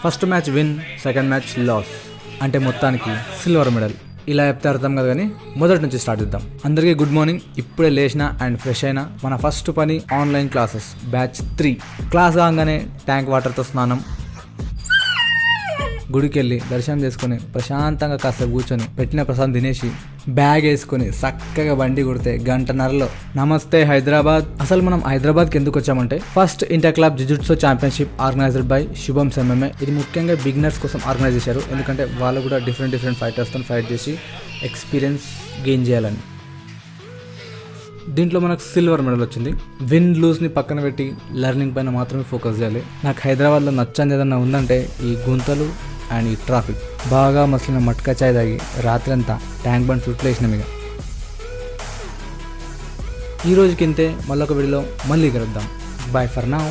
First match win, second match loss, అంటే మొత్తానికి silver medal. ఇలా చెప్తే అర్థం కదా, కానీ మొదటి నుంచి స్టార్ట్ చేద్దాం. అందరికీ గుడ్ మార్నింగ్. ఇప్పుడే లేచిన అండ్ ఫ్రెష్ అయినా. మన ఫస్ట్ పని ఆన్లైన్ క్లాసెస్ బ్యాచ్ 3. క్లాస్ కాగానే ట్యాంక్ వాటర్తో స్నానం, గుడికి వెళ్ళి దర్శనం చేసుకుని ప్రశాంతంగా కాస్త కూర్చొని పెట్టిన ప్రసాదం తినేసి బ్యాగ్ వేసుకుని చక్కగా బండి కొడితే గంటన్నరలో నమస్తే హైదరాబాద్. అసలు మనం హైదరాబాద్కి ఎందుకు వచ్చామంటే, first inter club jujutsu championship organised by Shubham MMA. ఇది ముఖ్యంగా బిగినర్స్ కోసం ఆర్గనైజ్ చేశారు, ఎందుకంటే వాళ్ళు కూడా డిఫరెంట్ ఫైటర్స్తో ఫైట్ చేసి ఎక్స్పీరియన్స్ గెయిన్ చేయాలని. దీంట్లో మనకు సిల్వర్ మెడల్ వచ్చింది. విన్ లూజ్ని పక్కన పెట్టి లెర్నింగ్ పైన మాత్రమే ఫోకస్ చేయాలి. నాకు హైదరాబాద్లో నచ్చని ఏదన్నా ఉందంటే ఈ గుంతలు అండ్ ఈ ట్రాఫిక్. బాగా మసలిన మట్కా చాయ్ తాగి రాత్రి అంతా ట్యాంక్ బండ్ చుట్టూ వేసినాం. ఇక ఈ రోజుకి ఇంతే. మళ్ళొక వీడియోలో మళ్ళీ కలుద్దాం. Bye for now.